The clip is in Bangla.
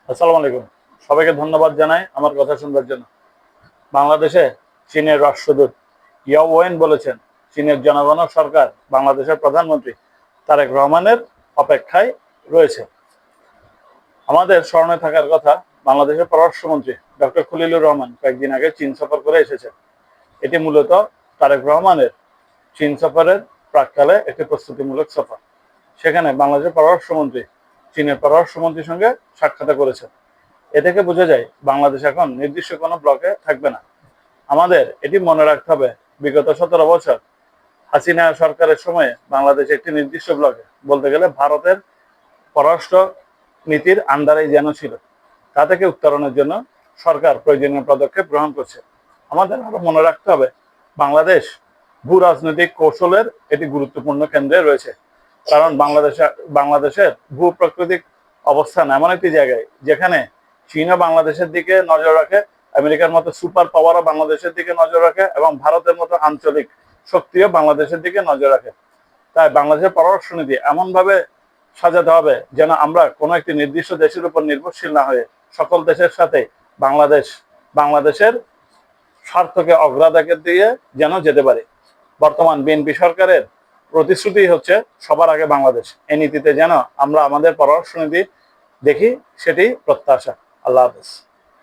আসসালামু আলাইকুম। সবাইকে ধন্যবাদ জানাই আমার কথা শুনবার জন্য। বাংলাদেশে চীনের রাষ্ট্রদূত ইয়াও ওয়েন বলেছেন, চীনের জনগণ ও সরকার বাংলাদেশের প্রধানমন্ত্রী তারেক রহমানের অপেক্ষায় রয়েছে। আমাদের স্মরণে থাকার কথা, বাংলাদেশের পররাষ্ট্রমন্ত্রী ডক্টর খলিলুর রহমান কয়েকদিন আগে চীন সফর করে এসেছেন। এটি মূলত তারেক রহমানের চীন সফরের প্রাক্কালে একটি প্রস্তুতিমূলক সফর। সেখানে বাংলাদেশের পররাষ্ট্রমন্ত্রী চীনের পররাষ্ট্রমন্ত্রীর সঙ্গে সাক্ষাৎ করেছেন। এ থেকে বোঝা যায় বাংলাদেশ এখন নির্দিষ্ট কোনো ব্লকে থাকবে না। আমাদের এটি মনে রাখতে হবে, বিগত 17 বছর হাসিনা সরকারের সময়ে বাংলাদেশ একটি নির্দিষ্ট ব্লকে, বলতে গেলে ভারতের পররাষ্ট্র নীতির আন্ডারেই যেন ছিল। তা থেকে উত্তরণের জন্য সরকার প্রয়োজনীয় পদক্ষেপ গ্রহণ করছে। আমাদের আরো মনে রাখতে হবে, বাংলাদেশ ভূ রাজনৈতিক কৌশলের একটি গুরুত্বপূর্ণ কেন্দ্রে রয়েছে। কারণ বাংলাদেশের ভূ প্রাকৃতিক অবস্থান এমন একটি জায়গায় যেখানে চীনও বাংলাদেশের দিকে নজর রাখে, আমেরিকার মতো সুপার পাওয়ারও বাংলাদেশের দিকে নজর রাখে, এবং ভারতের মতো আঞ্চলিক শক্তিও বাংলাদেশের দিকে নজর রাখে। তাই বাংলাদেশের পররাষ্ট্রনীতি এমনভাবে সাজাতে হবে যেন আমরা কোনো একটি নির্দিষ্ট দেশের উপর নির্ভরশীল না হয়ে সকল দেশের সাথে বাংলাদেশের স্বার্থকে অগ্রাধিকার দিয়ে যেন যেতে পারে। বর্তমান বিএনপি সরকারের প্রতিশ্রুতি হচ্ছে সবার আগে বাংলাদেশ। এই নীতিতে যেন আমরা আমাদের পররাষ্ট্রনীতি দেখি, সেটি প্রত্যাশা। আল্লাহ হাফেজ।